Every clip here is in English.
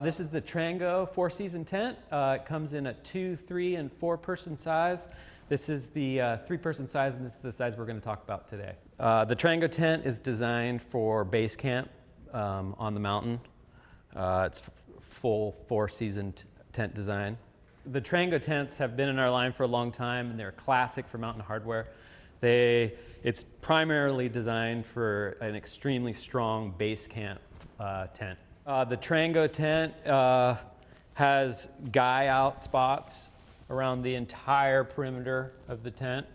This is the Trango 4-season tent. It comes in a 2, 3, and 4-person size. This is the 3-person size, and this is the size we're going to talk about today. The Trango tent is designed for base camp on the mountain. It's full 4-season tent design. The Trango tents have been in our line for a long time, and they're a classic for mountain hardware. It's primarily designed for an extremely strong base camp tent. The Trango tent has guy out spots around the entire perimeter of the tent.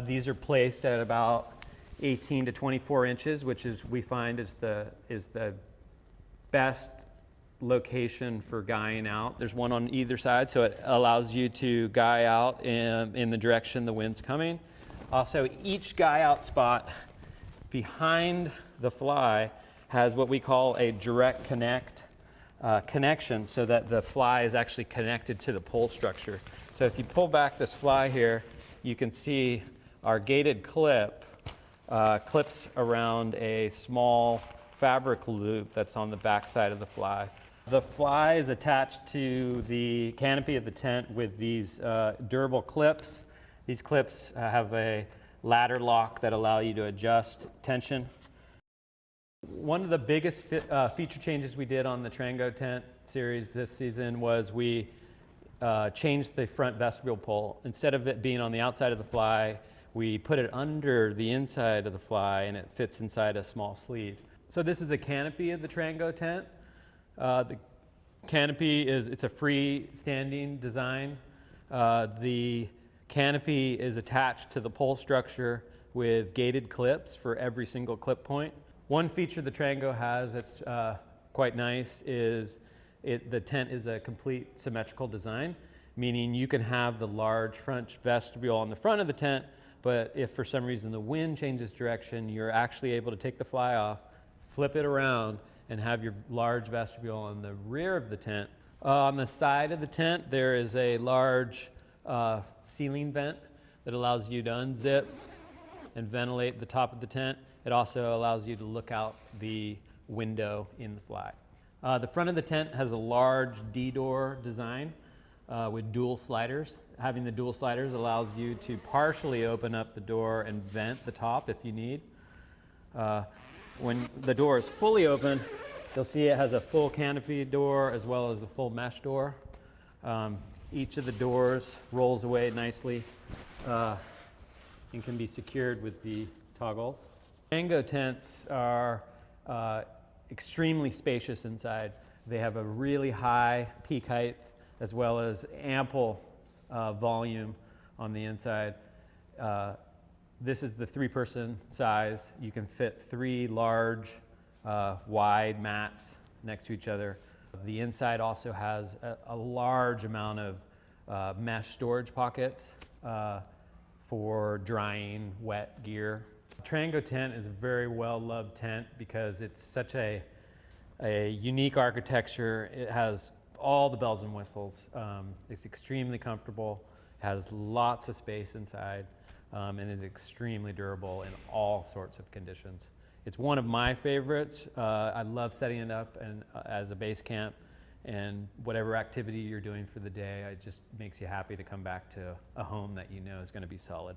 These are placed at about 18 to 24 inches, which we find is the best location for guying out. There's one on either side, so it allows you to guy out in the direction the wind's coming. Also, each guy out spot behind the fly has what we call a direct connection, so that the fly is actually connected to the pole structure. So if you pull back this fly here, you can see our gated clip clips around a small fabric loop that's on the back side of the fly. The fly is attached to the canopy of the tent with these durable clips. These clips have a ladder lock that allow you to adjust tension. One of the biggest feature changes we did on the Trango tent series this season was we changed the front vestibule pole. Instead of it being on the outside of the fly, we put it under the inside of the fly, and it fits inside a small sleeve. So this is the canopy of the Trango tent. The canopy it's a free-standing design. The canopy is attached to the pole structure with gated clips for every single clip point. One feature the Trango has that's quite nice is the tent is a complete symmetrical design, meaning you can have the large front vestibule on the front of the tent, but if for some reason the wind changes direction, you're actually able to take the fly off, flip it around, and have your large vestibule on the rear of the tent. On the side of the tent, there is a large ceiling vent that allows you to unzip and ventilate the top of the tent. It also allows you to look out the window in the fly. The front of the tent has a large D-door design with dual sliders. Having the dual sliders allows you to partially open up the door and vent the top if you need. When the door is fully open, you'll see it has a full canopy door as well as a full mesh door. Each of the doors rolls away nicely and can be secured with the toggles. Trango tents are extremely spacious inside. They have a really high peak height as well as ample volume on the inside. This is the 3-person size. You can fit 3 large wide mats next to each other. The inside also has a large amount of mesh storage pockets for drying wet gear. Trango tent is a very well-loved tent because it's such a unique architecture. It has all the bells and whistles. It's extremely comfortable, has lots of space inside, and is extremely durable in all sorts of conditions. It's one of my favorites. I love setting it up as a base camp, and whatever activity you're doing for the day, it just makes you happy to come back to a home that you know is going to be solid.